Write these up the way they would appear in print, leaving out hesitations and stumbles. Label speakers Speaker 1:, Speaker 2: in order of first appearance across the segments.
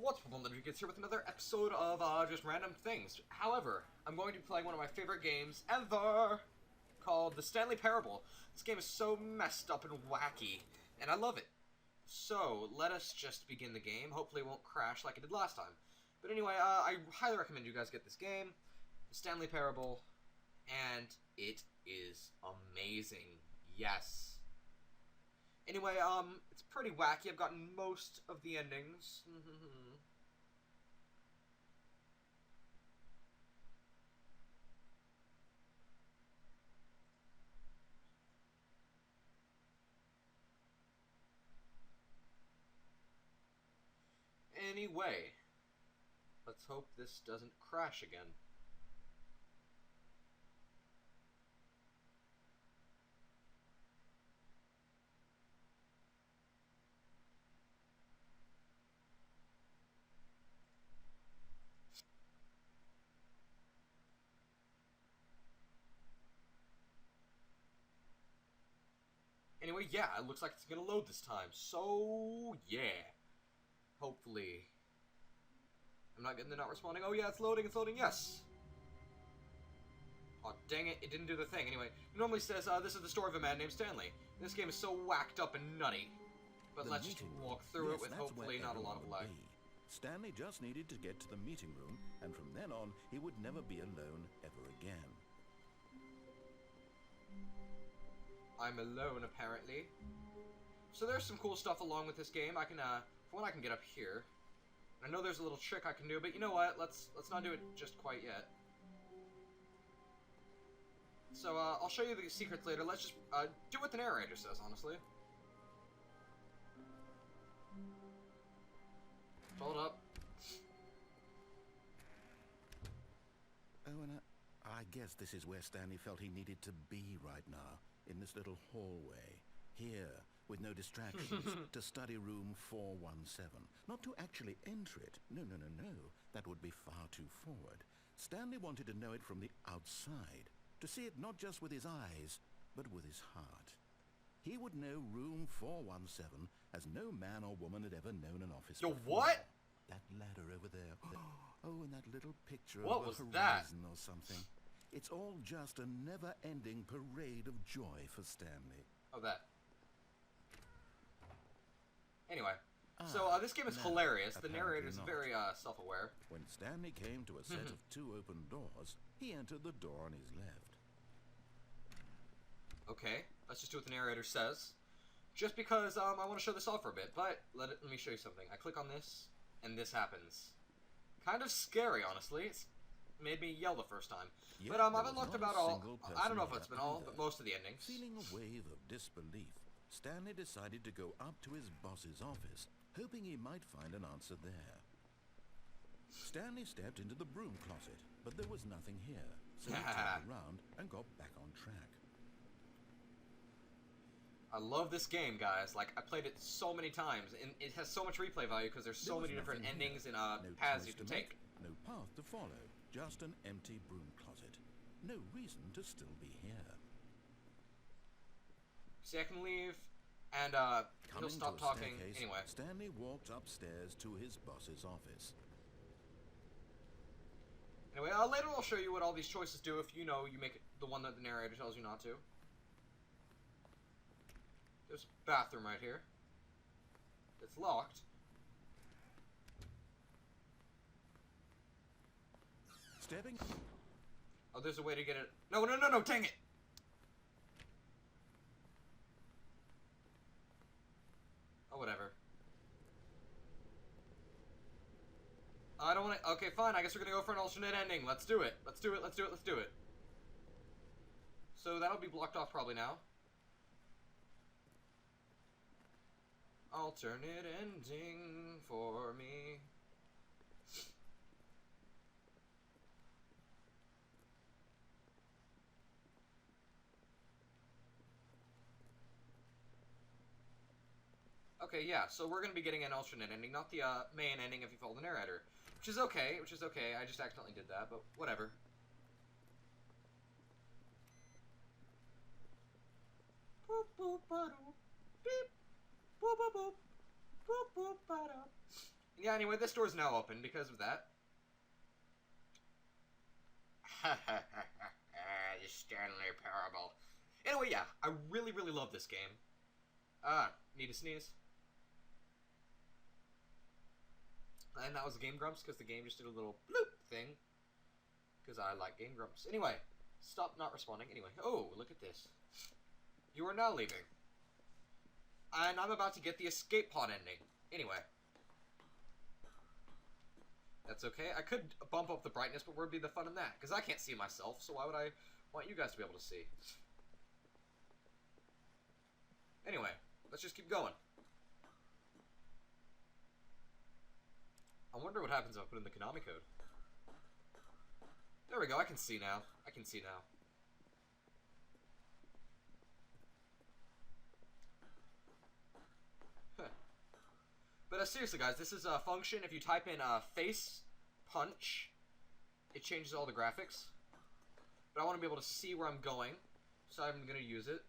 Speaker 1: What's up, LegendBegins here with another episode of just random things. However, I'm going to be playing one of my favorite games ever, called the Stanley Parable. This game is so messed up and wacky, and I love it. So, let us just begin the game. Hopefully it won't crash like it did last time. But anyway, I highly recommend you guys get this game, the Stanley Parable, and it is amazing. Yes. Anyway, it's pretty wacky. I've gotten most of the endings. Anyway, let's hope this doesn't crash again. Anyway, yeah, it looks like it's gonna load this time, so yeah. Hopefully. I'm not getting the not responding. Oh yeah, it's loading, yes! Oh dang it, it didn't do the thing. Anyway, it normally says, this is the story of a man named Stanley. This game is so whacked up and nutty. But let's just walk through it with hopefully not a lot of lag.
Speaker 2: Stanley just needed to get to the meeting room, and from then on, he would never be alone ever again.
Speaker 1: I'm alone, apparently. So there's some cool stuff along with this game. I can, for one, I can get up here. I know there's a little trick I can do, but you know what? Let's not do it just quite yet. So, I'll show you the secrets later. Let's just, do what the narrator says, honestly. Hold up.
Speaker 2: Oh, and I guess this is where Stanley felt he needed to be right now. In this little hallway, here, with no distractions, to study room 417. Not to actually enter it. No. That would be far too forward. Stanley wanted to know it from the outside. To see it not just with his eyes, but with his heart. He would know room 417 as no man or woman had ever known an office before.
Speaker 1: What?
Speaker 2: That ladder over there. Oh, and that little picture
Speaker 1: what
Speaker 2: of
Speaker 1: was
Speaker 2: a
Speaker 1: that?
Speaker 2: horizon or something. It's all just a never-ending parade of joy for Stanley.
Speaker 1: Oh, that. Anyway, so this game is hilarious. The narrator is very self-aware.
Speaker 2: When Stanley came to a set of two open doors, he entered the door on his left.
Speaker 1: Okay, let's just do what the narrator says. Just because I want to show this off for a bit, but let me show you something. I click on this, and this happens. Kind of scary, honestly. It's made me yell the first time.
Speaker 2: Yet
Speaker 1: but I've
Speaker 2: there was
Speaker 1: unlocked
Speaker 2: not
Speaker 1: about
Speaker 2: a
Speaker 1: all.
Speaker 2: single
Speaker 1: I don't know if
Speaker 2: person
Speaker 1: it's been
Speaker 2: here
Speaker 1: all,
Speaker 2: either.
Speaker 1: but most of the endings.
Speaker 2: Feeling a wave of disbelief, Stanley decided to go up to his boss's office, hoping he might find an answer there. Stanley stepped into the broom closet, but there was nothing here, so he turned around and got back on track.
Speaker 1: I love this game, guys. Like, I played it so many times, and it has so much replay value because there's so many different endings and
Speaker 2: no
Speaker 1: paths you
Speaker 2: choice
Speaker 1: can
Speaker 2: to make,
Speaker 1: take.
Speaker 2: no path to follow, just an empty broom closet. No reason to still be here.
Speaker 1: See, I can leave, and he'll
Speaker 2: Coming
Speaker 1: stop
Speaker 2: to a
Speaker 1: talking
Speaker 2: staircase,
Speaker 1: anyway.
Speaker 2: Stanley walked upstairs to his boss's office.
Speaker 1: Anyway, later I'll show you what all these choices do if you know you make it the one that the narrator tells you not to. There's a bathroom right here. It's locked.
Speaker 2: Stepping...
Speaker 1: Oh, there's a way to get it. No, dang it! Oh, whatever. I don't want to... Okay, fine, I guess we're gonna go for an alternate ending. Let's do it. Let's do it. So that'll be blocked off probably now. Alternate ending for me. Okay, yeah, so we're gonna be getting an alternate ending, not the main ending if you follow the narrator. Which is okay, I just accidentally did that, but whatever. Boop boop ba doop. Beep. Boop boop boop. Boop boop ba doop. Yeah, anyway, this door's now open because of that. The Stanley Parable. Anyway, yeah, I really, really love this game. Need to sneeze? And that was a Game Grumps, because the game just did a little bloop thing. Because I like Game Grumps. Anyway, stop not responding. Anyway, oh, look at this. You are now leaving. And I'm about to get the escape pod ending. Anyway. That's okay. I could bump up the brightness, but where'd be the fun in that? Because I can't see myself, so why would I want you guys to be able to see? Anyway, let's just keep going. I wonder what happens if I put in the Konami code. There we go, I can see now. I can see now. Huh. But seriously guys, this is a function. If you type in face punch, it changes all the graphics. But I want to be able to see where I'm going, so I'm going to use it.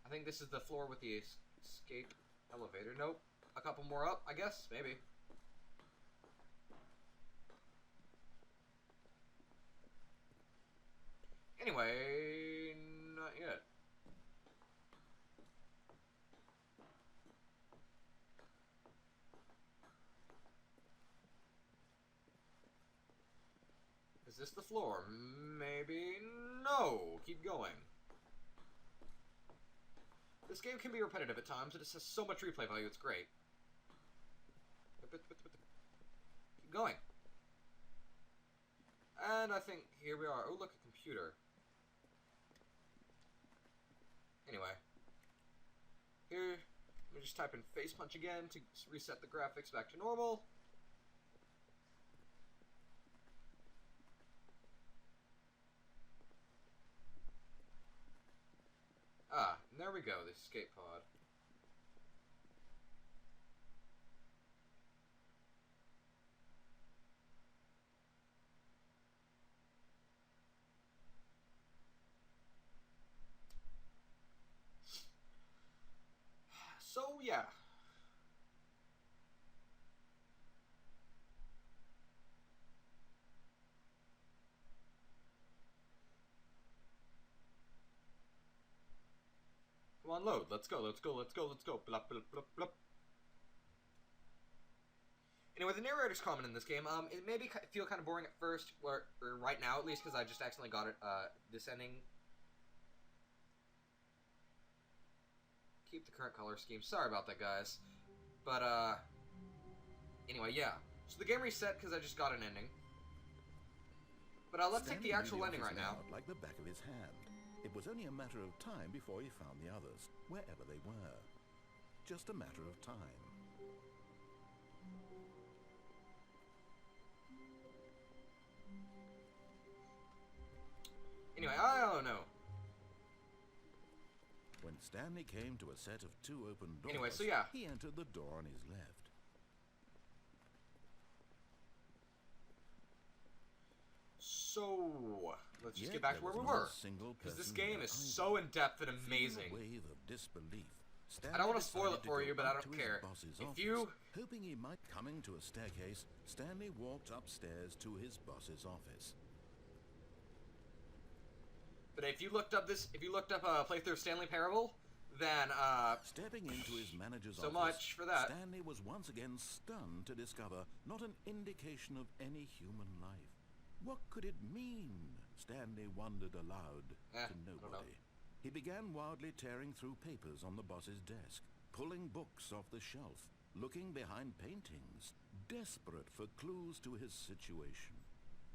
Speaker 1: I think this is the floor with the escape elevator. Nope. A couple more up, I guess? Maybe. Anyway, not yet. Is this the floor? Maybe. No! Keep going. This game can be repetitive at times. It just has so much replay value, it's great. Keep going. And I think here we are. Oh, look, a computer. Anyway. Here, let me just type in face punch again to reset the graphics back to normal. Ah, and there we go, the escape pod. So, yeah. Come on, load. Let's go, let's go, let's go, let's go. Blah, blah, blah, blah. Anyway, the narrator's comment in this game, it may feel kind of boring at first, or right now at least, because I just accidentally got it, this ending. Keep the current color scheme. Sorry about that, guys. But, anyway, yeah. So the game reset because I just got an ending. But let's take the actual ending right now.
Speaker 2: Like the back of his hand. It was only a matter of time before he found the others, wherever they were. Just a matter of time.
Speaker 1: Anyway, I don't know.
Speaker 2: When Stanley came to a set of two open doors,
Speaker 1: anyway, so yeah.
Speaker 2: He entered the door on his left.
Speaker 1: So, let's just get back to where we were. Because this game is so in-depth and amazing.
Speaker 2: Wave of disbelief,
Speaker 1: I don't want to spoil it for you, but I don't care. If you...
Speaker 2: Hoping he might coming to a staircase, Stanley walked upstairs to his boss's office.
Speaker 1: But if you looked up playthrough of Stanley Parable, then,
Speaker 2: stepping into his manager's
Speaker 1: so
Speaker 2: office,
Speaker 1: much for that.
Speaker 2: Stanley was once again stunned to discover not an indication of any human life. What could it mean? Stanley wondered aloud to nobody. He began wildly tearing through papers on the boss's desk, pulling books off the shelf, looking behind paintings, desperate for clues to his situation.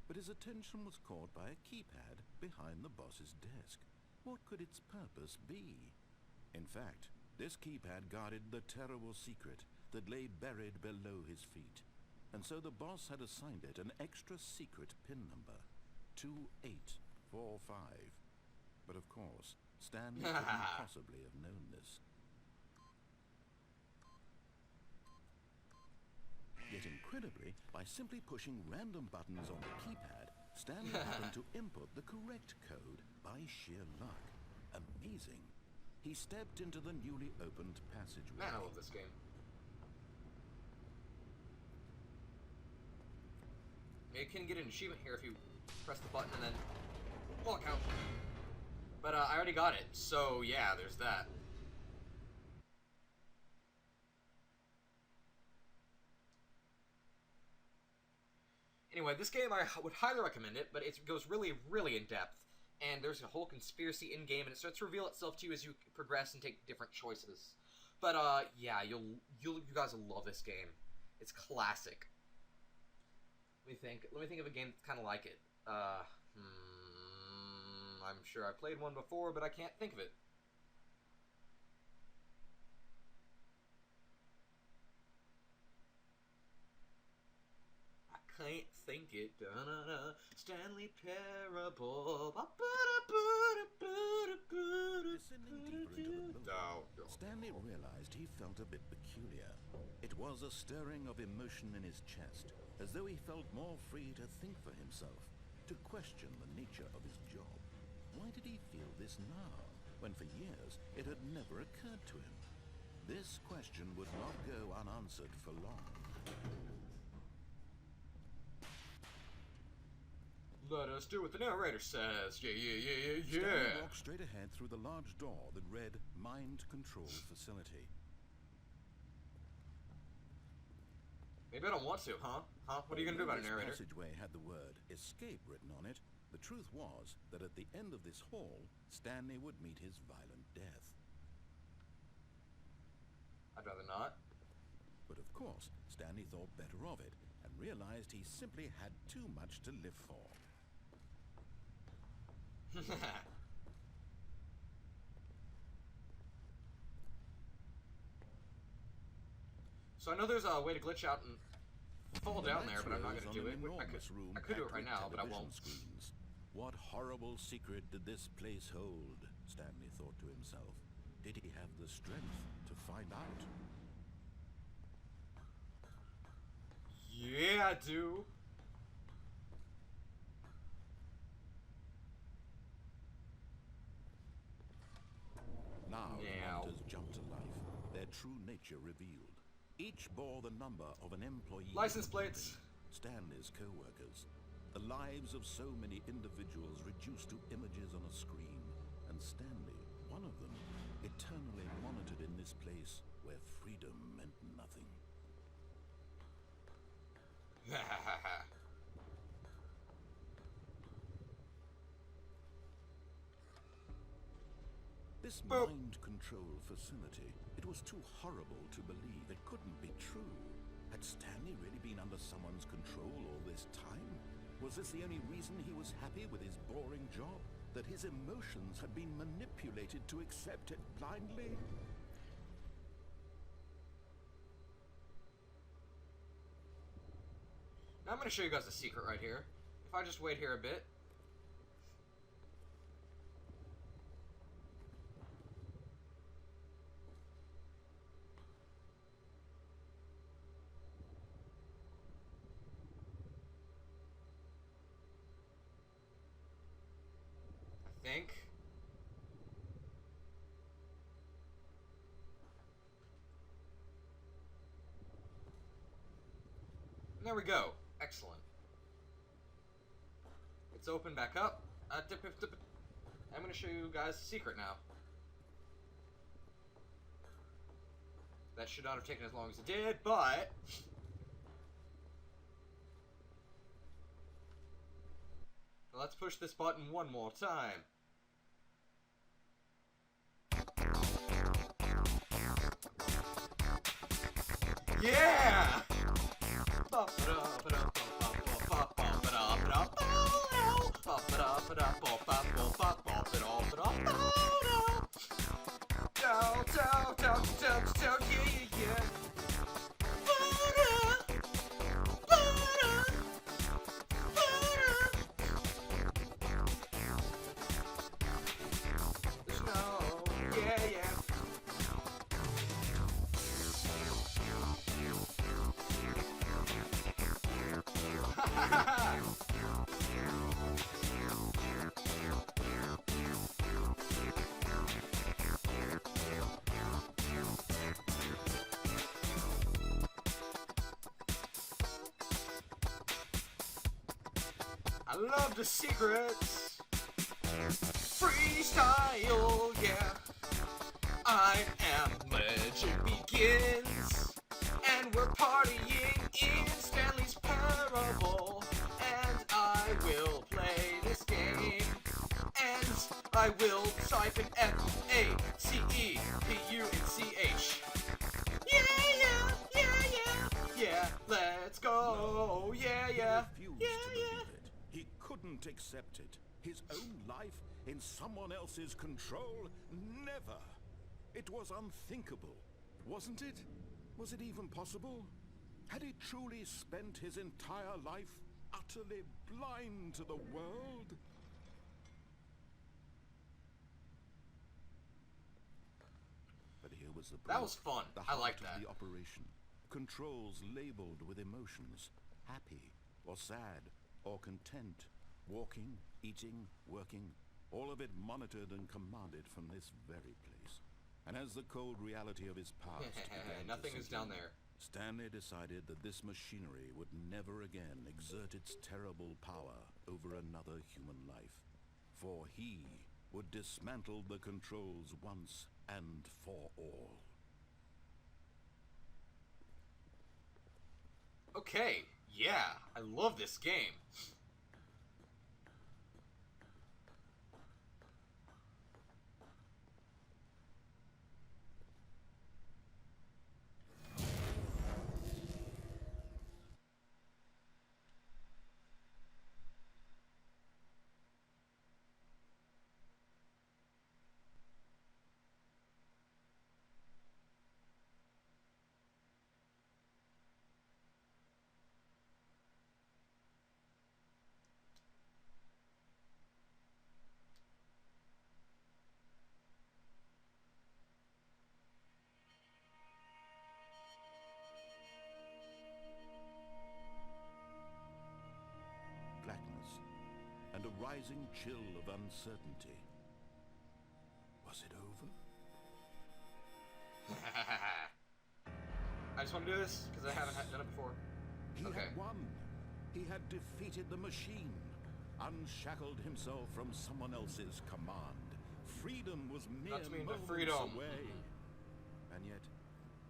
Speaker 2: But his attention was caught by a keypad behind the boss's desk. What could its purpose be? In fact, this keypad guarded the terrible secret that lay buried below his feet. And so the boss had assigned it an extra secret PIN number, 2845. But of course, Stanley couldn't possibly have known this. Yet incredibly, by simply pushing random buttons on the keypad, Stanley happened to input the correct code by sheer luck. Amazing. He stepped into the newly opened passageway.
Speaker 1: Man, I love this game. it can get an achievement here if you press the button and then walk out. But I already got it, so yeah, there's that. Anyway, this game, I would highly recommend it, but it goes really, really in-depth. And there's a whole conspiracy in-game, and it starts to reveal itself to you as you progress and take different choices. But, yeah, you guys will love this game. It's classic. Let me think of a game that's kind of like it. I'm sure I played one before, but I can't think of it. Can't think it. Da-na-na. Stanley Parable.
Speaker 2: Descending deeper into the moment, Stanley realized he felt a bit peculiar. It was a stirring of emotion in his chest, as though he felt more free to think for himself, to question the nature of his job. Why did he feel this now, when for years it had never occurred to him? This question would not go unanswered for long.
Speaker 1: Let us do what the narrator says. Yeah.
Speaker 2: Stanley walked straight ahead through the large door that read Mind Control Facility.
Speaker 1: Maybe I don't want to, huh? What are you gonna do about it, narrator?
Speaker 2: This passageway had the word escape written on it. The truth was that at the end of this hall, Stanley would meet his violent death.
Speaker 1: I'd rather not.
Speaker 2: But of course, Stanley thought better of it and realized he simply had too much to live for.
Speaker 1: So I know there's a way to glitch out and fall down there, but I'm not going to do it. I could do it right now, but I won't.
Speaker 2: Screens. What horrible secret did this place hold? Stanley thought to himself. Did he have the strength to find out?
Speaker 1: Yeah, I do.
Speaker 2: Now the monitors jumped to life, their true nature revealed. Each bore the number of an employee.
Speaker 1: License plates.
Speaker 2: Stanley's co-workers. The lives of so many individuals reduced to images on a screen. And Stanley, one of them, eternally monitored in this place where freedom meant nothing. This mind control facility, it was too horrible to believe. It couldn't be true. Had Stanley really been under someone's control all this time? Was this the only reason he was happy with his boring job? That his emotions had been manipulated to accept it blindly?
Speaker 1: Now I'm going to show you guys a secret right here. If I just wait here a bit. I think. And there we go. Excellent. It's open back up. I'm going to show you guys a secret now. That should not have taken as long as it did, but... let's push this button one more time. Yeah! love the secrets. Freestyle, yeah. I am LegendBegins, and we're partying in Stanley's Parable, and I will play this game, and I will type in FACEPUNCH. Yeah, let's go. Yeah.
Speaker 2: He refused to believe it. He couldn't accept it. His own life in someone else's control? Never. It was unthinkable, wasn't it? Was it even possible? Had he truly spent his entire life utterly blind to the world? But here was the proof.
Speaker 1: That was fun.
Speaker 2: The
Speaker 1: I
Speaker 2: heart
Speaker 1: liked
Speaker 2: of
Speaker 1: that.
Speaker 2: the operation. Controls labeled with emotions. Happy or sad or content. Walking, eating, working. All of it monitored and commanded from this very place. And as the cold reality of his past began
Speaker 1: Nothing
Speaker 2: to
Speaker 1: is
Speaker 2: sink
Speaker 1: down
Speaker 2: in,
Speaker 1: there.
Speaker 2: Stanley decided that this machinery would never again exert its terrible power over another human life. For he would dismantle the controls once and for all.
Speaker 1: Okay, yeah, I love this game.
Speaker 2: Blackness and a rising chill of uncertainty. Was it over?
Speaker 1: I just want to do this because I haven't done it before.
Speaker 2: He
Speaker 1: Okay.
Speaker 2: had won. He had defeated the machine, unshackled himself from someone else's command. Freedom was mere
Speaker 1: Not to mean the
Speaker 2: moments
Speaker 1: freedom.
Speaker 2: away. And yet,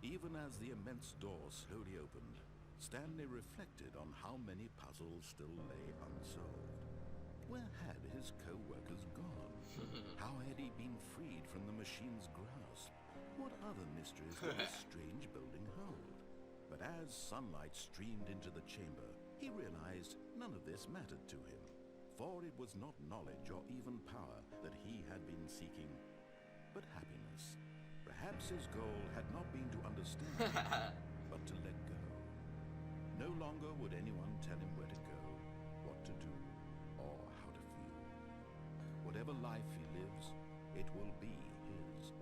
Speaker 2: even as the immense door slowly opened, Stanley reflected on how many puzzles still lay unsolved. Where had his co-workers gone? How had he been freed from the machine's grasp? What other mysteries did this strange building hold? But as sunlight streamed into the chamber, he realized none of this mattered to him. For it was not knowledge or even power that he had been seeking, but happiness. Perhaps his goal had not been to understand, but to let go. No longer would anyone tell him where to go, what to do, or how to feel. Whatever life he lives, it will be his.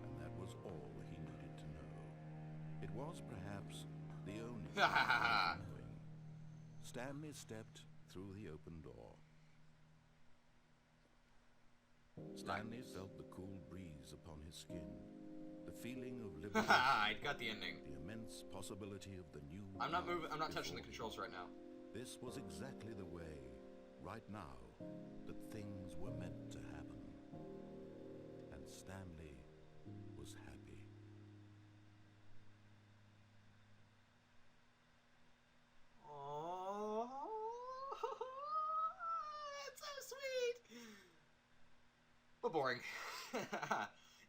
Speaker 2: And that was all he needed to know. It was perhaps the only thing worth knowing. Stanley stepped through the open door. Stanley felt the cool breeze upon his skin, the feeling of liberation,
Speaker 1: I got the ending.
Speaker 2: the immense possibility of the new
Speaker 1: I'm not
Speaker 2: world
Speaker 1: moving. I'm not touching the
Speaker 2: before
Speaker 1: controls right now.
Speaker 2: him. This was exactly the way, right now, that things were meant to happen. And Stanley was happy.
Speaker 1: Oh, it's so sweet. But boring.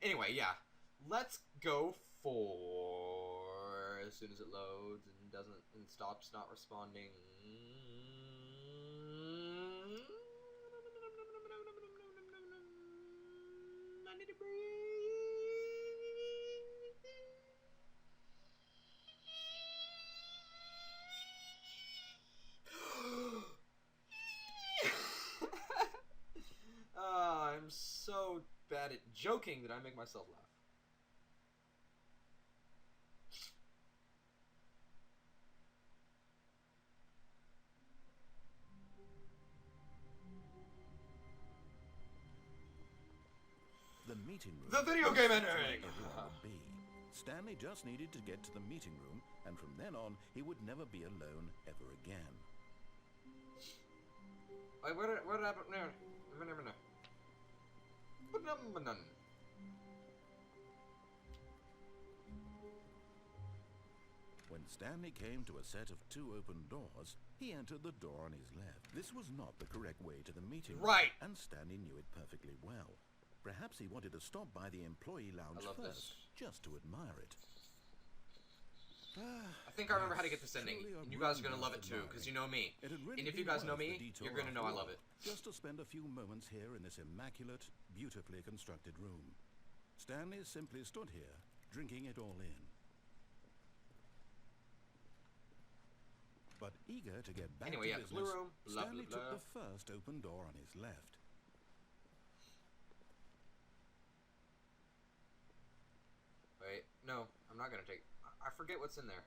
Speaker 1: Anyway, yeah. Let's go for as soon as it loads and stops not responding. I need to breathe. I'm so bad at joking that I make myself laugh.
Speaker 2: The meeting room.
Speaker 1: The video game
Speaker 2: was where
Speaker 1: ending!
Speaker 2: everyone would be. Stanley just needed to get to the meeting room, and from then on, he would never be alone ever again.
Speaker 1: Wait, where did I put... No.
Speaker 2: When Stanley came to a set of 2 open doors, he entered the door on his left. This was not the correct way to the meeting room,
Speaker 1: Right.
Speaker 2: and Stanley knew it perfectly well. Perhaps he wanted to stop by the employee lounge first, just to admire it.
Speaker 1: I think I remember how to get this ending, and you guys are going to love it too, because you know me. And if you guys know me, you're going to know I love it.
Speaker 2: Just to spend a few moments here in this immaculate, beautifully constructed room. Stanley simply stood here, drinking it all in. But eager to get back to
Speaker 1: Anyway, yeah,
Speaker 2: business,
Speaker 1: blue room, blah,
Speaker 2: Stanley
Speaker 1: blah, blah.
Speaker 2: took the first open door on his left.
Speaker 1: Wait, no, I'm not going to take... I forget what's in there.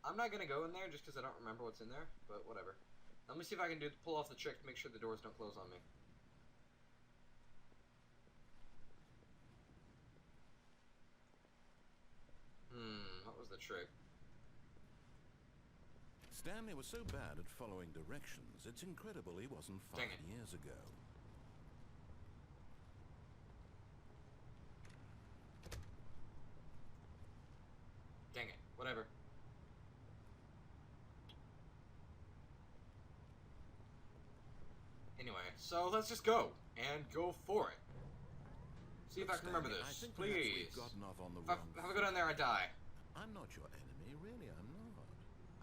Speaker 1: I'm not going to go in there just because I don't remember what's in there, but whatever. Let me see if I can pull off the trick to make sure the doors don't close on me. What was the trick?
Speaker 2: Stanley was so bad at following directions, it's incredible he wasn't 5 years ago.
Speaker 1: Dang it. Whatever. Anyway, so let's just go. And go for it. See if I can remember this. Please. If I go down there, I die.
Speaker 2: I'm not your enemy, really, I'm not.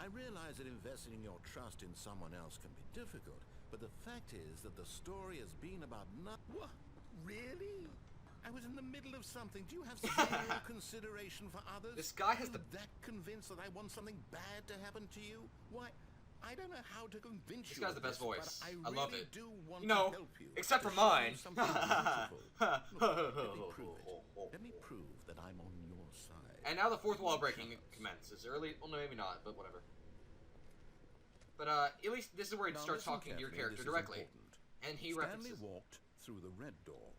Speaker 2: I realize that investing your trust in someone else can be difficult, but the fact is that the story has been about What? Really? I was in the middle of something. Do you have zero consideration for others?
Speaker 1: This guy has
Speaker 2: Are you that convinced that I want something bad to happen to you? Why, I don't know how to convince you.
Speaker 1: This guy's the best voice.
Speaker 2: I
Speaker 1: really love it.
Speaker 2: Do want
Speaker 1: to
Speaker 2: help you.
Speaker 1: Except for mine.
Speaker 2: Let me prove that I'm on your side.
Speaker 1: And now the fourth wall breaking commences. Early, well, no, maybe not, but whatever. But at least this is where he starts talking to your character directly. And he references.
Speaker 2: Stanley walked through the red door.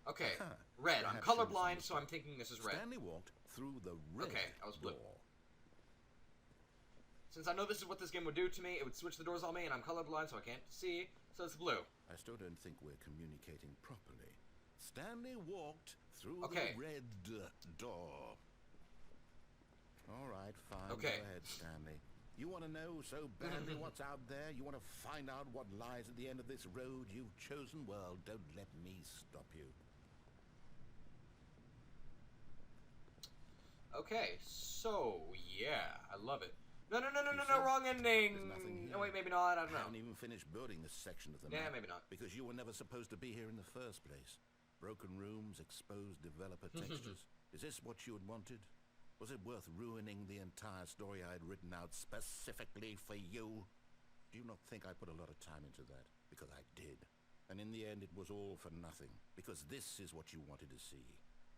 Speaker 1: Okay, red. I'm colorblind, so I'm thinking this is red.
Speaker 2: Stanley walked through the red
Speaker 1: I was blue.
Speaker 2: door.
Speaker 1: Since I know this is what this game would do to me, it would switch the doors on me, and I'm colorblind, so I can't see, so it's blue.
Speaker 2: I still don't think we're communicating properly. Stanley walked through the red door. All right, fine. Go ahead, Stanley. You want to know so badly what's out there? You want to find out what lies at the end of this road you've chosen? Well, don't let me stop you.
Speaker 1: Okay, so, yeah, I love it. No, wrong ending! No, wait, maybe not, I don't know.
Speaker 2: I haven't even finished building this section of the map.
Speaker 1: Yeah, maybe not.
Speaker 2: Because you were never supposed to be here in the first place. Broken rooms, exposed developer textures. Is this what you had wanted? Was it worth ruining the entire story I had written out specifically for you? Do you not think I put a lot of time into that? Because I did. And in the end, it was all for nothing. Because this is what you wanted to see.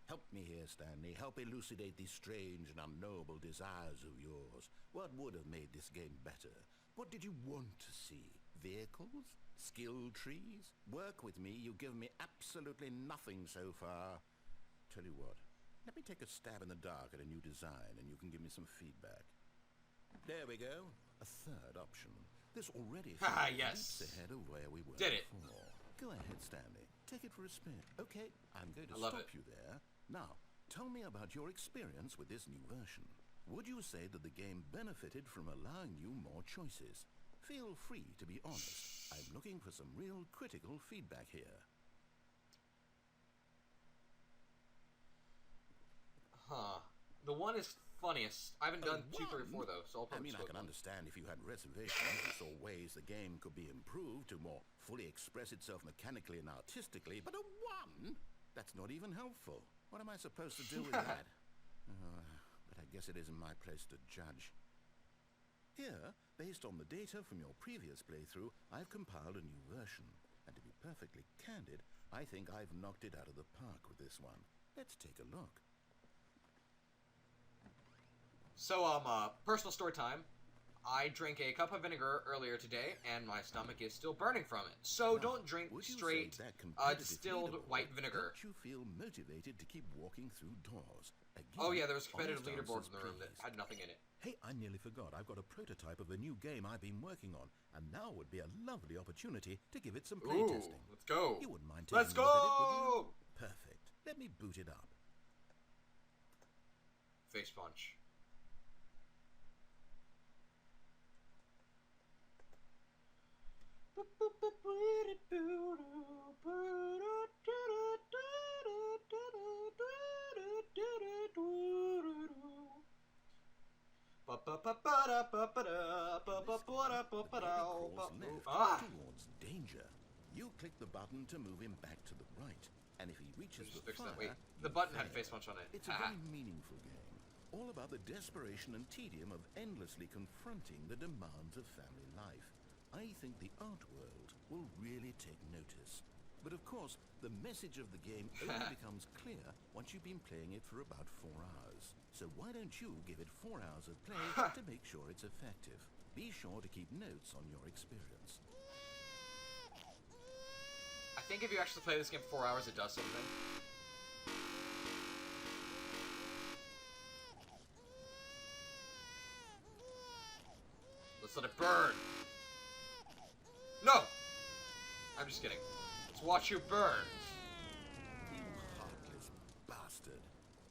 Speaker 2: Help me here, Stanley. Help elucidate these strange and unknowable desires of yours. What would have made this game better? What did you want to see? Vehicles? Skill trees? Work with me. You've given me absolutely nothing so far. Tell you what. Let me take a stab in the dark at a new design, and you can give me some feedback. There we go. A third option. This already leaps ahead of where we were before. Go ahead, Stanley. Take it for a spin. Okay, I'm going to stop you there. Now, tell me about your experience with this new version. Would you say that the game benefited from allowing you more choices? Feel free to be honest. I'm looking for some real critical feedback here.
Speaker 1: The one is funniest. I haven't done 2, 3, or 4 though, so I'll put
Speaker 2: I can understand if you had reservations and saw ways the game could be improved to more fully express itself mechanically and artistically, but a 1? That's not even helpful. What am I supposed to do with that? But I guess it isn't my place to judge. Here, based on the data from your previous playthrough, I've compiled a new version. And to be perfectly candid, I think I've knocked it out of the park with this one. Let's take a look.
Speaker 1: So, personal story time. I drank a cup of vinegar earlier today, and my stomach is still burning from it. So
Speaker 2: Now,
Speaker 1: don't drink
Speaker 2: would you
Speaker 1: straight
Speaker 2: say that competitive
Speaker 1: distilled
Speaker 2: leaderboard
Speaker 1: white vinegar.
Speaker 2: helped you feel motivated to keep walking through doors? Again,
Speaker 1: Oh yeah, there was a competitive
Speaker 2: honest
Speaker 1: leaderboard
Speaker 2: answers,
Speaker 1: in the room that
Speaker 2: please.
Speaker 1: had nothing in it.
Speaker 2: Hey, I nearly forgot. I've got a prototype of a new game I've been working on, and now would be a lovely opportunity to give it some
Speaker 1: Ooh,
Speaker 2: playtesting.
Speaker 1: let's go.
Speaker 2: You wouldn't mind taking
Speaker 1: Let's
Speaker 2: a look at it, would you?
Speaker 1: go!
Speaker 2: Perfect. Let me boot it up.
Speaker 1: Face punch. Ah!
Speaker 2: Towards danger. You click the button to move him back to the right, and if he reaches
Speaker 1: Just
Speaker 2: the
Speaker 1: fix
Speaker 2: fire,
Speaker 1: that. Wait, the
Speaker 2: you
Speaker 1: button had
Speaker 2: fail.
Speaker 1: face punch on it.
Speaker 2: It's a very meaningful game, all about the desperation and tedium of endlessly confronting the demands of family life. I think the art world will really take notice. But of course, the message of the game only becomes clear once you've been playing it for about 4 hours. So why don't you give it 4 hours of play to make sure it's effective? Be sure to keep notes on your experience.
Speaker 1: I think if you actually play this game for 4 hours, it does something. Let's let it burn. No! I'm just kidding. Let's watch you burn.
Speaker 2: You heartless bastard.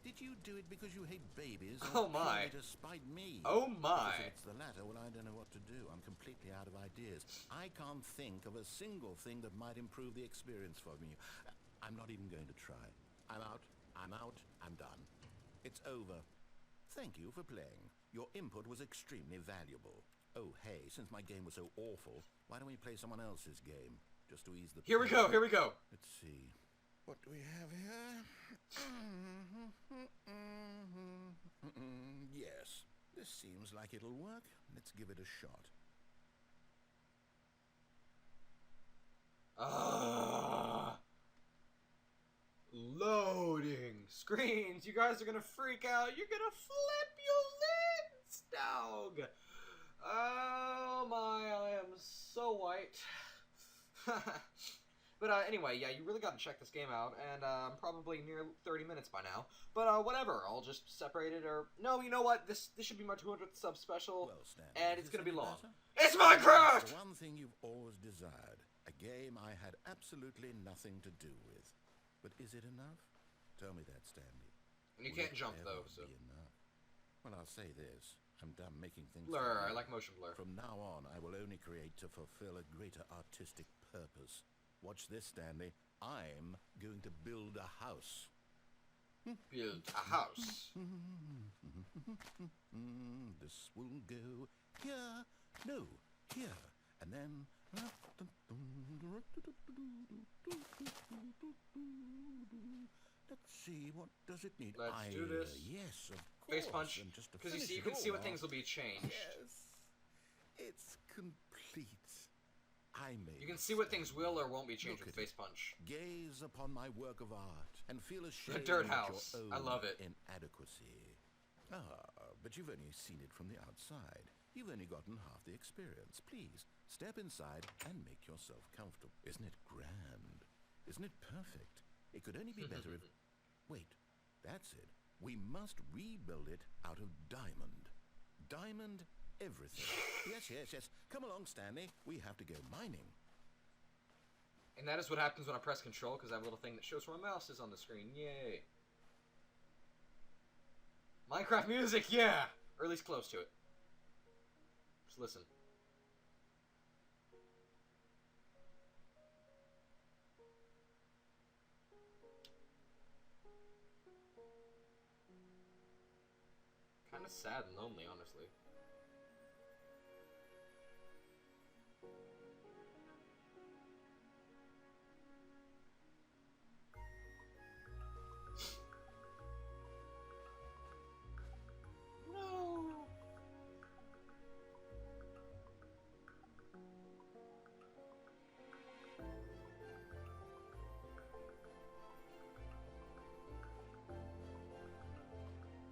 Speaker 2: Did you do it because you hate babies
Speaker 1: Oh
Speaker 2: or
Speaker 1: my.
Speaker 2: purely to spite me?
Speaker 1: Oh my.
Speaker 2: Because if it's the latter, well, I don't know what to do. I'm completely out of ideas. I can't think of a single thing that might improve the experience for me. I'm not even going to try. I'm out. I'm out. I'm done. It's over. Thank you for playing. Your input was extremely valuable. Oh, hey, since my game was so awful, why don't we play someone else's game? Just to ease the
Speaker 1: Here we go,
Speaker 2: pain.
Speaker 1: here we go.
Speaker 2: Let's see. What do we have here? Yes, this seems like it'll work. Let's give it a shot.
Speaker 1: Loading screens. You guys are gonna freak out. You're gonna flip your lids, dog. Oh my, I am so white. But anyway, yeah, you really gotta check this game out, and I'm probably near 30 minutes by now. But whatever, I'll just separate it, or... No, you know what? This should be my 200th sub special,
Speaker 2: Well, Stanley,
Speaker 1: and
Speaker 2: is
Speaker 1: it's gonna
Speaker 2: this
Speaker 1: be
Speaker 2: any
Speaker 1: long.
Speaker 2: better?
Speaker 1: It's Minecraft!
Speaker 2: The one thing you've always desired. A game I had absolutely nothing to do with. But is it enough? Tell me that, Stanley.
Speaker 1: And you
Speaker 2: Will
Speaker 1: can't
Speaker 2: it
Speaker 1: jump,
Speaker 2: ever
Speaker 1: though, so...
Speaker 2: be enough? Well, I'll say this. I'm done making things...
Speaker 1: Blur,
Speaker 2: for
Speaker 1: I
Speaker 2: you.
Speaker 1: like motion blur.
Speaker 2: From now on, I will only create to fulfill a greater artistic purpose. Watch this, Stanley. I'm going to build a house.
Speaker 1: Build a house.
Speaker 2: This will go here. No, here. And then... Let's see, what does it need?
Speaker 1: Let's do this.
Speaker 2: Yes, of course.
Speaker 1: Face punch,
Speaker 2: and just to
Speaker 1: because you
Speaker 2: finish
Speaker 1: see, you
Speaker 2: it
Speaker 1: can see
Speaker 2: all
Speaker 1: what things
Speaker 2: off-
Speaker 1: will be changed.
Speaker 2: Yes, it's complete. I made
Speaker 1: You can
Speaker 2: it,
Speaker 1: see what things
Speaker 2: Stanley.
Speaker 1: will or won't be changed
Speaker 2: Look
Speaker 1: with
Speaker 2: at
Speaker 1: face punch.
Speaker 2: Gaze upon my work of art and feel ashamed
Speaker 1: dirt
Speaker 2: at
Speaker 1: house.
Speaker 2: your own
Speaker 1: I love it.
Speaker 2: inadequacy. But you've only seen it from the outside. You've only gotten half the experience. Please, step inside and make yourself comfortable. Isn't it grand? Isn't it perfect? It could only be better if... Wait, that's it. We must rebuild it out of diamond. Diamond everything. Yes. Come along, Stanley. We have to go mining.
Speaker 1: And that is what happens when I press control, because I have a little thing that shows where my mouse is on the screen. Yay. Minecraft music, yeah! Or at least close to it. Just listen. Kinda sad and lonely, honestly. No.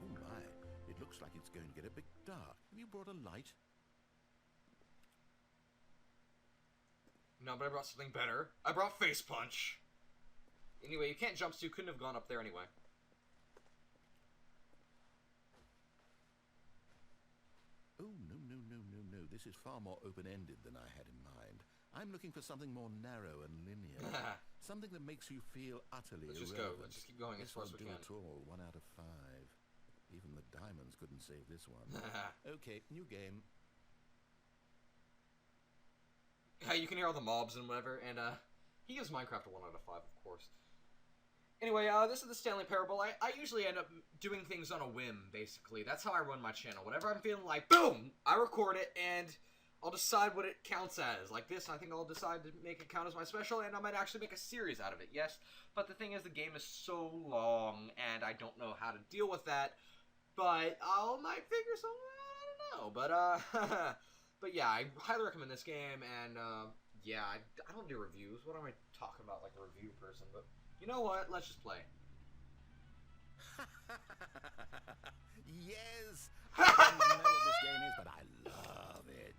Speaker 2: Oh my, it looks like it's going to get a bit dark. Have you brought a light?
Speaker 1: No, but I brought something better. I brought Face Punch. Anyway, you can't jump, so you couldn't have gone up there anyway.
Speaker 2: Oh, no. This is far more open-ended than I had in mind. I'm looking for something more narrow and linear. Something that makes you feel utterly
Speaker 1: Let's just
Speaker 2: irrelevant.
Speaker 1: go. Let's just keep going as far as we can.
Speaker 2: This won't do at all. 1 out of 5. Even the diamonds couldn't save this one. Okay, new game.
Speaker 1: You can hear all the mobs and whatever, and he gives Minecraft a 1 out of 5, of course. Anyway, this is the Stanley Parable. I usually end up doing things on a whim, basically. That's how I run my channel. Whatever I'm feeling like, boom! I record it, and I'll decide what it counts as. Like this, I think I'll decide to make it count as my special, and I might actually make a series out of it, yes. But the thing is, the game is so long, and I don't know how to deal with that. But I might figure something out, I don't know. But, but yeah, I highly recommend this game, and, yeah, I don't do reviews. What am I talking about, like a review person? But you know what? Let's just play.
Speaker 2: Yes! I don't even know what this game is, but I love it.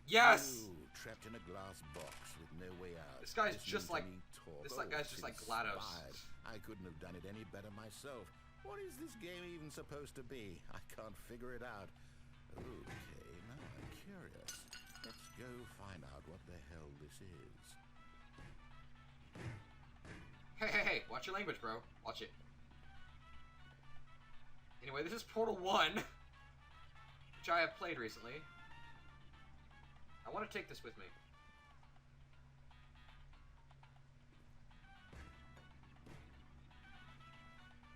Speaker 1: Yes!
Speaker 2: You, trapped in a glass box with no way out.
Speaker 1: This guy's
Speaker 2: Listening
Speaker 1: just
Speaker 2: to
Speaker 1: like...
Speaker 2: me talk.
Speaker 1: This guy's just like GLaDOS.
Speaker 2: Inspired. I couldn't have done it any better myself. What is this game even supposed to be? I can't figure it out. Okay, now I'm curious. Let's go find out what the hell this is.
Speaker 1: Hey, watch your language, bro. Watch it. Anyway, this is Portal 1, which I have played recently. I want to take this with me.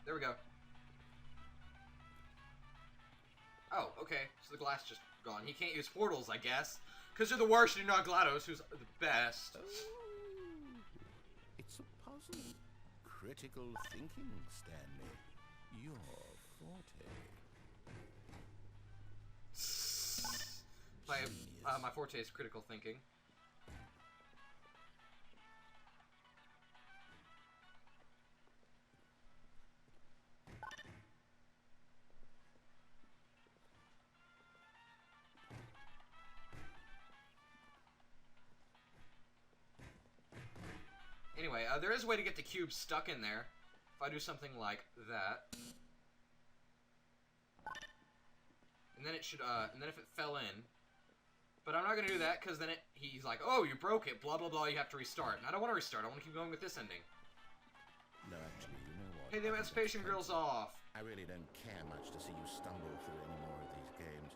Speaker 1: There we go. Oh, okay. So the glass just gone. He can't use portals, I guess. Because you're the worst and you're not GLaDOS, who's the best.
Speaker 2: Oh, it's a puzzle. Critical thinking, Stanley. Your forte.
Speaker 1: My forte is critical thinking. Anyway, there is a way to get the cube stuck in there. If I do something like that. And then it should, and then if it fell in. But I'm not gonna do that, because then he's like, oh, you broke it, blah, blah, blah, you have to restart. And I don't want to restart, I want to keep going with this ending.
Speaker 2: No, actually, you know what?
Speaker 1: Hey, the Emancipation Grill's off.
Speaker 2: I really don't care much to see you stumble through any more of these games.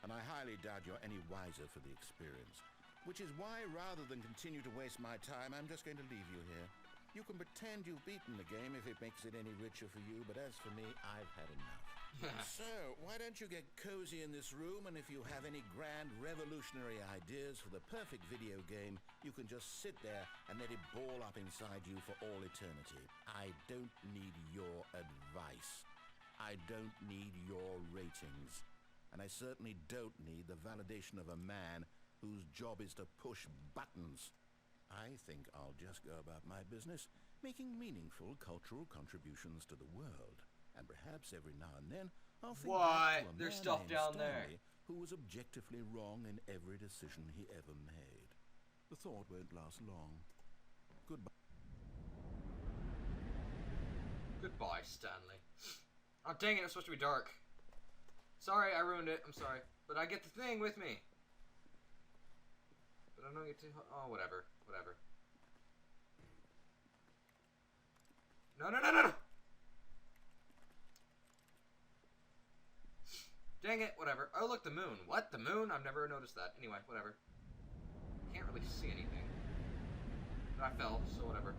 Speaker 2: And I highly doubt you're any wiser for the experience. Which is why, rather than continue to waste my time, I'm just going to leave you here. You can pretend you've beaten the game if it makes it any richer for you, but as for me, I've had enough. So, why don't you get cozy in this room, and if you have any grand revolutionary ideas for the perfect video game, you can just sit there and let it ball up inside you for all eternity. I don't need your advice. I don't need your ratings. And I certainly don't need the validation of a man whose job is to push buttons. I think I'll just go about my business, making meaningful cultural contributions to the world. And perhaps every now and then, I'll think back to a
Speaker 1: There's
Speaker 2: man
Speaker 1: stuff
Speaker 2: named
Speaker 1: down
Speaker 2: Stanley
Speaker 1: there.
Speaker 2: who was objectively wrong in every decision he ever made. The thought won't last long. Goodbye.
Speaker 1: Goodbye, Stanley. Oh, dang it, it's supposed to be dark. Sorry, I ruined it. I'm sorry. But I get the thing with me. But I don't get to... Oh, whatever. Whatever. No! Dang it, whatever. Oh, look, the moon. What? The moon? I've never noticed that. Anyway, whatever. Can't really see anything. But I fell, so whatever.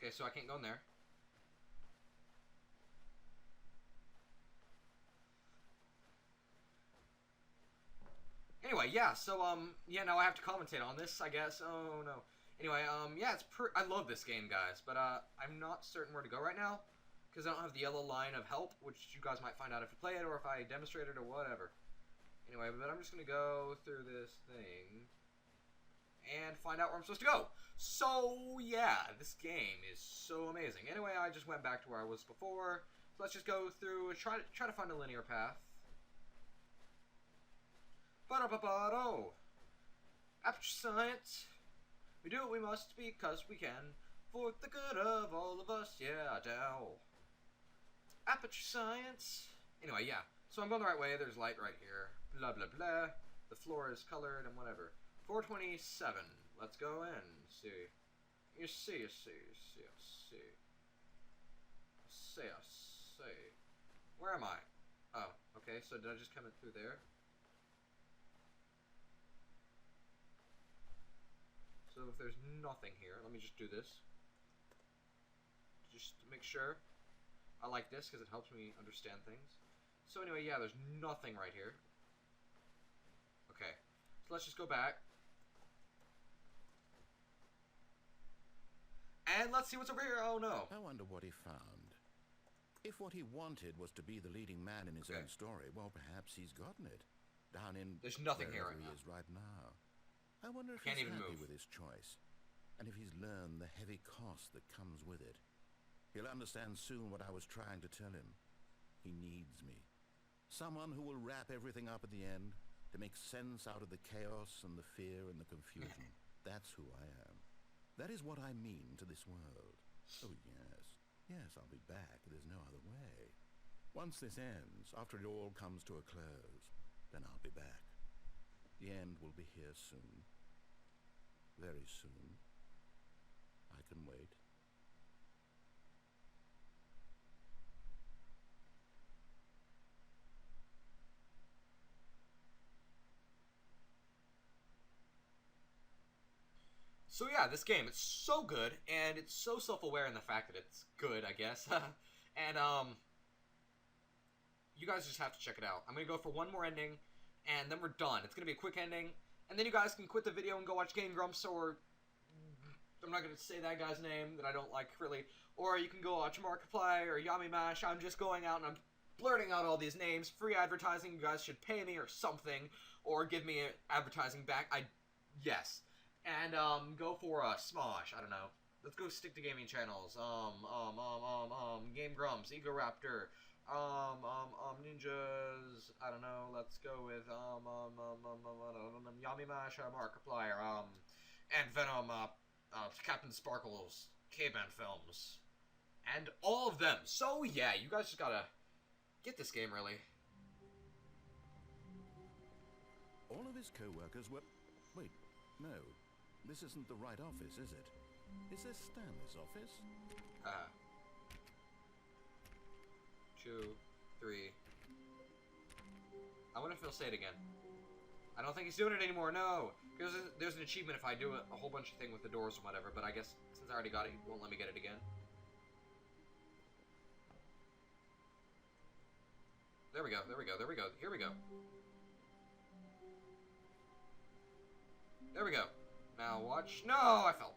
Speaker 1: Okay, so I can't go in there. Anyway, yeah, so, yeah, now I have to commentate on this, I guess. Oh, no. Anyway, yeah, I love this game, guys, but, I'm not certain where to go right now, because I don't have the yellow line of help, which you guys might find out if you play it, or if I demonstrate it, or whatever. Anyway, but I'm just gonna go through this thing. and find out where I'm supposed to go. So, yeah, this game is so amazing. Anyway, I just went back to where I was before. So let's just go through and try to find a linear path. Ba-da-ba-ba-do! Aperture science. We do what we must because we can. For the good of all of us, yeah, dow. Aperture science. Anyway, yeah. So I'm going the right way. There's light right here. Blah, blah, blah. The floor is colored and whatever. 427. Let's go in. See. You see. Where am I? Oh, okay. So did I just come in through there? So if there's nothing here, let me just do this. Just to make sure. I like this because it helps me understand things. So anyway, yeah, there's nothing right here. Okay. So let's just go back. And let's see what's over here. Oh no.
Speaker 2: I wonder what he found. If what he wanted was to be the leading man in his own story, well, perhaps he's gotten it. Down in
Speaker 1: there's nothing here right
Speaker 2: he
Speaker 1: now.
Speaker 2: is right now. I wonder if
Speaker 1: Can't
Speaker 2: he's
Speaker 1: even
Speaker 2: happy
Speaker 1: move
Speaker 2: with his choice, and if he's learned the heavy cost that comes with it. He'll understand soon what I was trying to tell him. He needs me. Someone who will wrap everything up at the end, to make sense out of the chaos and the fear and the confusion. That's who I am. That is what I mean to this world. Oh, yes. Yes, I'll be back. There's no other way. Once this ends, after it all comes to a close, then I'll be back. The end will be here soon. Very soon. I can wait.
Speaker 1: So yeah, this game, it's so good, and it's so self-aware in the fact that it's good, I guess. And, you guys just have to check it out. I'm gonna go for one more ending, and then we're done. It's gonna be a quick ending, and then you guys can quit the video and go watch Game Grumps, or... I'm not gonna say that guy's name that I don't like, really. Or you can go watch Markiplier or Yami Mash. I'm just going out and I'm blurting out all these names. Free advertising, you guys should pay me or something. Or give me advertising back. Yes. And, go for a Smosh, I don't know. Let's go stick to gaming channels. Game Grumps, Ego Raptor, Ninjas, I don't know, let's go with, Yami Mash, Markiplier, and Venom, Captain Sparkle's K-Band films. And all of them. So, yeah, you guys just gotta get this game, really.
Speaker 2: All of his co-workers were... Wait, no. This isn't the right office, is it? Is this Stanley's office?
Speaker 1: 2, 3. I wonder if he'll say it again. I don't think he's doing it anymore, no! There's an achievement if I do a whole bunch of thing with the doors or whatever, but I guess since I already got it, he won't let me get it again. There we go, there we go, there we go, here we go. There we go. Now watch. No, I fell.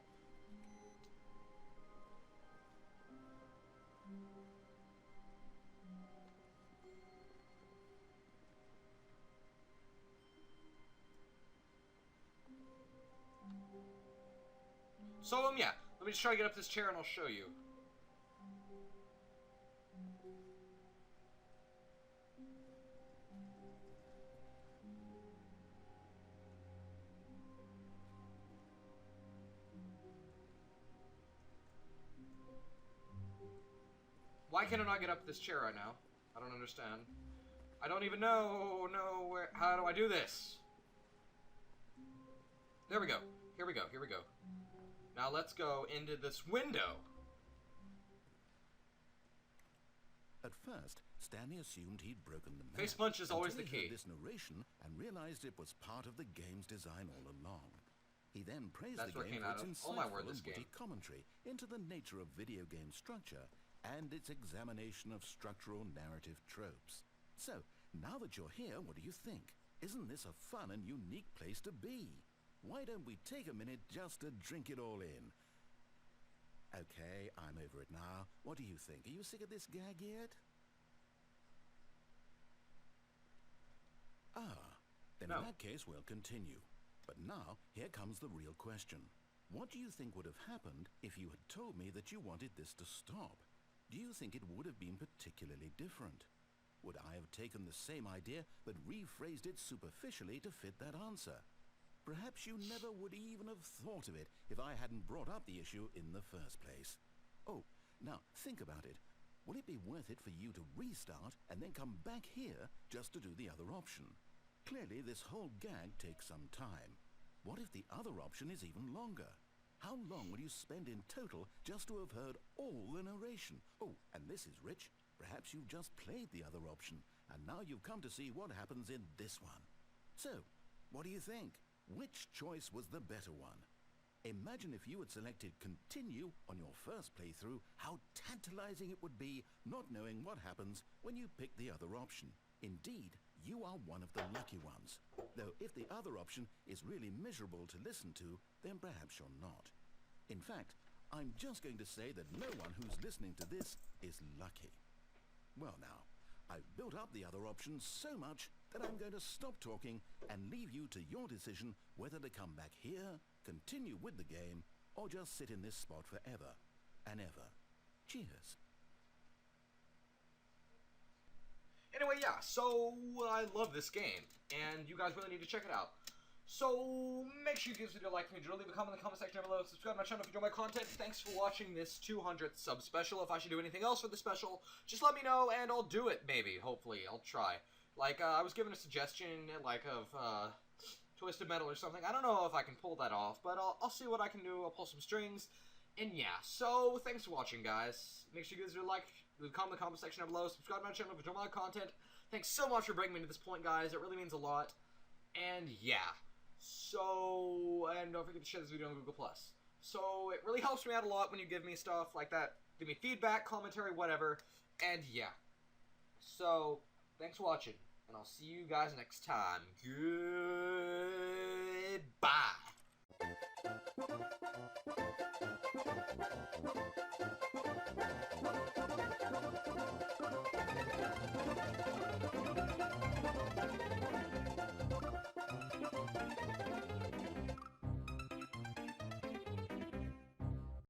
Speaker 1: So, yeah. Let me just try to get up this chair and I'll show you. Why can I not get up this chair right now? I don't understand. I don't even know where. How do I do this? There we go. Here we go. Here we go. Now let's go into this window.
Speaker 2: At first, Stanley assumed he'd broken the map.
Speaker 1: Face punch is always the
Speaker 2: until he
Speaker 1: key.
Speaker 2: heard this narration and realized it was part of the game's design all along. He then praised
Speaker 1: That's
Speaker 2: the
Speaker 1: where it
Speaker 2: game
Speaker 1: came
Speaker 2: for
Speaker 1: out
Speaker 2: its
Speaker 1: of. Oh my
Speaker 2: insightful
Speaker 1: word,
Speaker 2: and
Speaker 1: this game.
Speaker 2: witty commentary into the nature of video game structure and its examination of structural narrative tropes. So, now that you're here, what do you think? Isn't this a fun and unique place to be? Why don't we take a minute just to drink it all in? Okay, I'm over it now. What do you think? Are you sick of this gag yet? Ah, then
Speaker 1: No.
Speaker 2: in that case, we'll continue. But now, here comes the real question. What do you think would have happened if you had told me that you wanted this to stop? Do you think it would have been particularly different? Would I have taken the same idea but rephrased it superficially to fit that answer? Perhaps you never would even have thought of it if I hadn't brought up the issue in the first place. Oh, now think about it. Will it be worth it for you to restart and then come back here just to do the other option? Clearly, this whole gag takes some time. What if the other option is even longer? How long will you spend in total just to have heard all the narration? Oh, and this is rich. Perhaps you've just played the other option, and now you've come to see what happens in this one. So, what do you think? Which choice was the better one? Imagine if you had selected continue on your first playthrough, how tantalizing it would be not knowing what happens when you pick the other option. Indeed, you are one of the lucky ones. Though if the other option is really miserable to listen to, then perhaps you're not. In fact, I'm just going to say that no one who's listening to this is lucky. Well now, I've built up the other options so much that I'm going to stop talking and leave you to your decision whether to come back here, continue with the game, or just sit in this spot forever and ever. Cheers.
Speaker 1: Anyway, yeah, so I love this game, and you guys really need to check it out. So make sure you give this video a like, leave a comment in the comment section down below, subscribe to my channel if you enjoy my content. Thanks for watching this 200th sub special. If I should do anything else for the special, just let me know and I'll do it, maybe, hopefully. I'll try. Like, I was given a suggestion, like, of, Twisted Metal or something. I don't know if I can pull that off, but I'll see what I can do. I'll pull some strings. And yeah, so thanks for watching, guys. Make sure you give this video a like, leave a comment in the comment section down below, subscribe to my channel if you enjoy my content. Thanks so much for bringing me to this point, guys. It really means a lot. And yeah. So, and don't forget to share this video on Google+. So, it really helps me out a lot when you give me stuff like that. Give me feedback, commentary, whatever. And yeah. So, thanks for watching. And I'll see you guys next time. Good.